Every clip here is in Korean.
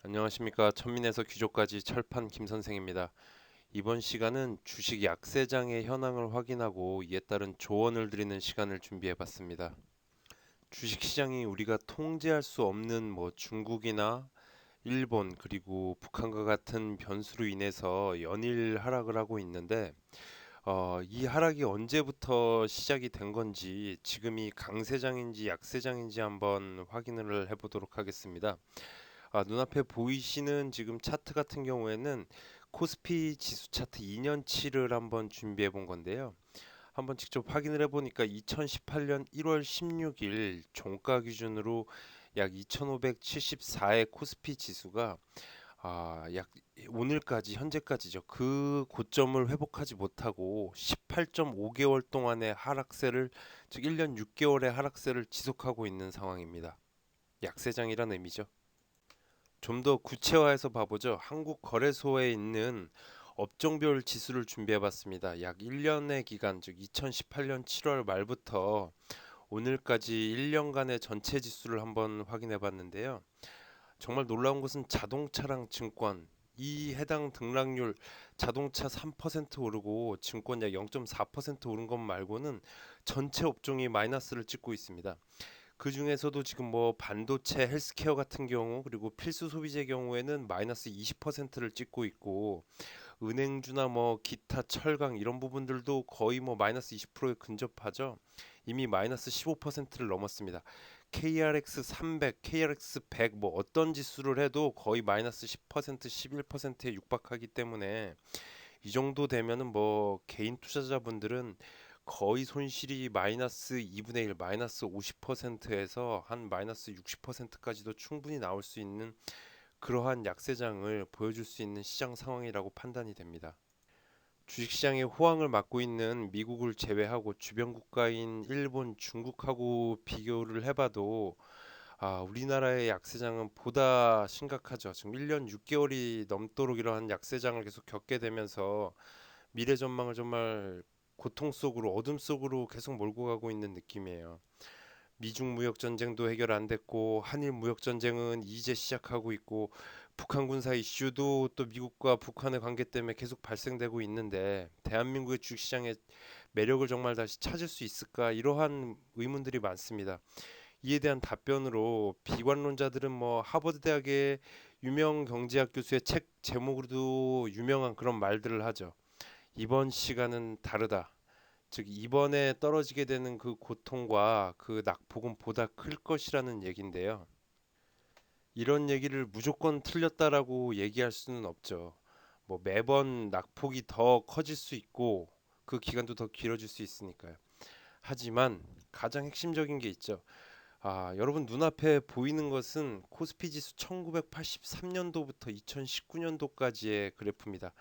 안녕하십니까. 천민에서 귀족까지 철판 김선생입니다. 이번 시간은 주식 약세장의 현황을 확인하고 이에 따른 조언을 드리는 시간을 준비해 봤습니다. 주식시장이 우리가 통제할 수 없는 중국이나 일본 그리고 북한과 같은 변수로 인해서 연일 하락을 하고 있는데 이 하락이 언제부터 시작이 된 건지 지금이 강세장인지 약세장인지 한번 확인을 해보도록 하겠습니다. 눈앞에 보이시는 지금 차트 같은 경우에는 코스피 지수 차트 2년치를 한번 준비해 본 건데요. 한번 직접 확인을 해보니까 2018년 1월 16일 종가 기준으로 약 2574의 코스피 지수가 약 오늘까지 현재까지죠. 그 고점을 회복하지 못하고 18.5개월 동안의 하락세를 즉 1년 6개월의 하락세를 지속하고 있는 상황입니다. 약세장이란 의미죠. 좀 더 구체화해서 봐보죠. 한국 거래소에 있는 업종별 지수를 준비해봤습니다. 약 1년의 기간, 즉 2018년 7월 말부터 오늘까지 1년간의 전체 지수를 한번 확인해봤는데요. 정말 놀라운 것은 자동차랑 증권 이 해당 등락률 자동차 3% 오르고 증권 약 0.4% 오른 것 말고는 전체 업종이 마이너스를 찍고 있습니다. 그 중에서도 지금 반도체, 헬스케어 같은 경우 그리고 필수 소비재 경우에는 마이너스 20%를 찍고 있고 은행주나 기타 철강 이런 부분들도 거의 마이너스 20%에 근접하죠. 이미 마이너스 15%를 넘었습니다. KRX 300, KRX 100 어떤 지수를 해도 거의 마이너스 10%, 11%에 육박하기 때문에 이 정도 되면은 개인 투자자분들은 거의 손실이 마이너스 2분의 1, 마이너스 50%에서 한 마이너스 60%까지도 충분히 나올 수 있는 그러한 약세장을 보여줄 수 있는 시장 상황이라고 판단이 됩니다. 주식시장의 호황을 맞고 있는 미국을 제외하고 주변 국가인 일본, 중국하고 비교를 해봐도 우리나라의 약세장은 보다 심각하죠. 지금 1년 6개월이 넘도록 이러한 약세장을 계속 겪게 되면서 미래 전망을 정말 고통 속으로 어둠 속으로 계속 몰고 가고 있는 느낌이에요. 미중 무역 전쟁도 해결 안 됐고 한일 무역 전쟁은 이제 시작하고 있고 북한 군사 이슈도 또 미국과 북한의 관계 때문에 계속 발생되고 있는데 대한민국의 주식시장의 매력을 정말 다시 찾을 수 있을까 이러한 의문들이 많습니다. 이에 대한 답변으로 비관론자들은 하버드 대학의 유명 경제학 교수의 책 제목으로도 유명한 그런 말들을 하죠. 이번 시간은 다르다. 즉 이번에 떨어지게 되는 그 고통과 그 낙폭은 보다 클 것이라는 얘긴데요. 이런 얘기를 무조건 틀렸다라고 얘기할 수는 없죠. 매번 낙폭이 더 커질 수 있고 그 기간도 더 길어질 수 있으니까요. 하지만 가장 핵심적인 게 있죠. 여러분 눈앞에 보이는 것은 코스피 지수 1983년도부터 2019년도까지의 그래프입니다.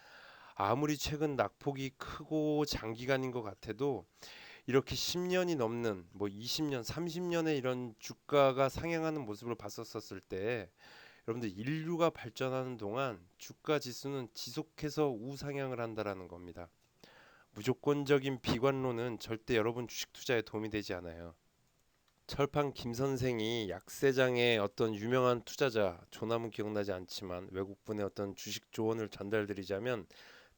아무리 최근 낙폭이 크고 장기간인 것 같아도 이렇게 10년이 넘는 20년, 30년의 이런 주가가 상향하는 모습을 봤었을 때 여러분들 인류가 발전하는 동안 주가 지수는 지속해서 우상향을 한다라는 겁니다. 무조건적인 비관론은 절대 여러분 주식 투자에 도움이 되지 않아요. 철판 김 선생이 약세장의 어떤 유명한 투자자 조남은 기억나지 않지만 외국분의 어떤 주식 조언을 전달드리자면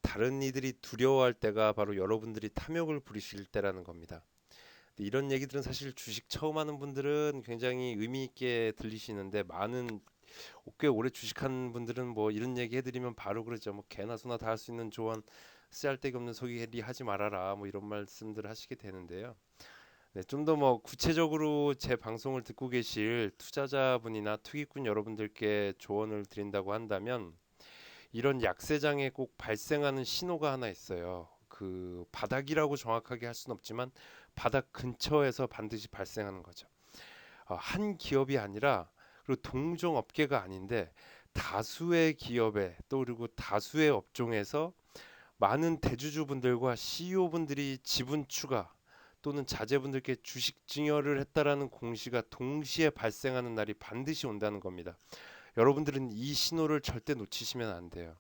다른 이들이 두려워할 때가 바로 여러분들이 탐욕을 부리실 때라는 겁니다. 이런 얘기들은 사실 주식 처음 하는 분들은 굉장히 의미 있게 들리시는데 많은 꽤 오래 주식한 분들은 이런 얘기 해드리면 바로 그러죠. 개나 소나 다 할 수 있는 조언 쓰잘데기 없는 소리 하지 말아라 이런 말씀들 하시게 되는데요. 네, 좀 더 구체적으로 제 방송을 듣고 계실 투자자분이나 투기꾼 여러분들께 조언을 드린다고 한다면 이런 약세장에 꼭 발생하는 신호가 하나 있어요. 그 바닥이라고 정확하게 할 수는 없지만 바닥 근처에서 반드시 발생하는 거죠. 한 기업이 아니라 그리고 동종 업계가 아닌데 다수의 기업에 또 그리고 다수의 업종에서 많은 대주주분들과 CEO분들이 지분 추가 또는 자제분들께 주식 증여를 했다라는 공시가 동시에 발생하는 날이 반드시 온다는 겁니다. 여러분들은 이 신호를 절대 놓치시면 안 돼요.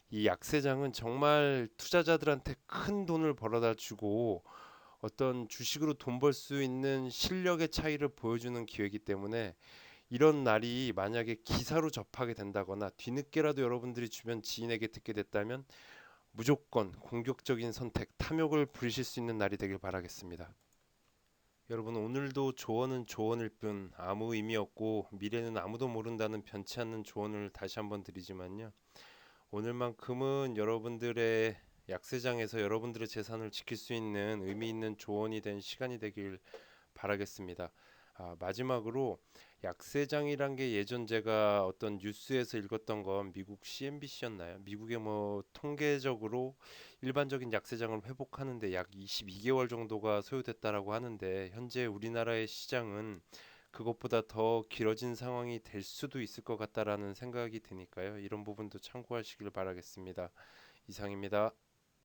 이 약세장은 정말 투자자들한테 큰 돈을 벌어다 주고 어떤 주식으로 돈 벌 수 있는 실력의 차이를 보여주는 기회이기 때문에 이런 날이 만약에 기사로 접하게 된다거나 뒤늦게라도 여러분들이 주변 지인에게 듣게 됐다면 무조건 공격적인 선택, 탐욕을 부리실 수 있는 날이 되길 바라겠습니다. 여러분 오늘도 조언은 조언일 뿐 아무 의미 없고 미래는 아무도 모른다는 변치 않는 조언을 다시 한번 드리지만요. 오늘만큼은 여러분들의 약세장에서 여러분들의 재산을 지킬 수 있는 의미 있는 조언이 된 시간이 되길 바라겠습니다. 마지막으로 약세장이란 게 예전 제가 어떤 뉴스에서 읽었던 건 미국 CNBC였나요? 미국의 뭐 통계적으로 일반적인 약세장을 회복하는데 약 22개월 정도가 소요됐다라고 하는데 현재 우리나라의 시장은 그것보다 더 길어진 상황이 될 수도 있을 것 같다라는 생각이 드니까요. 이런 부분도 참고하시길 바라겠습니다. 이상입니다.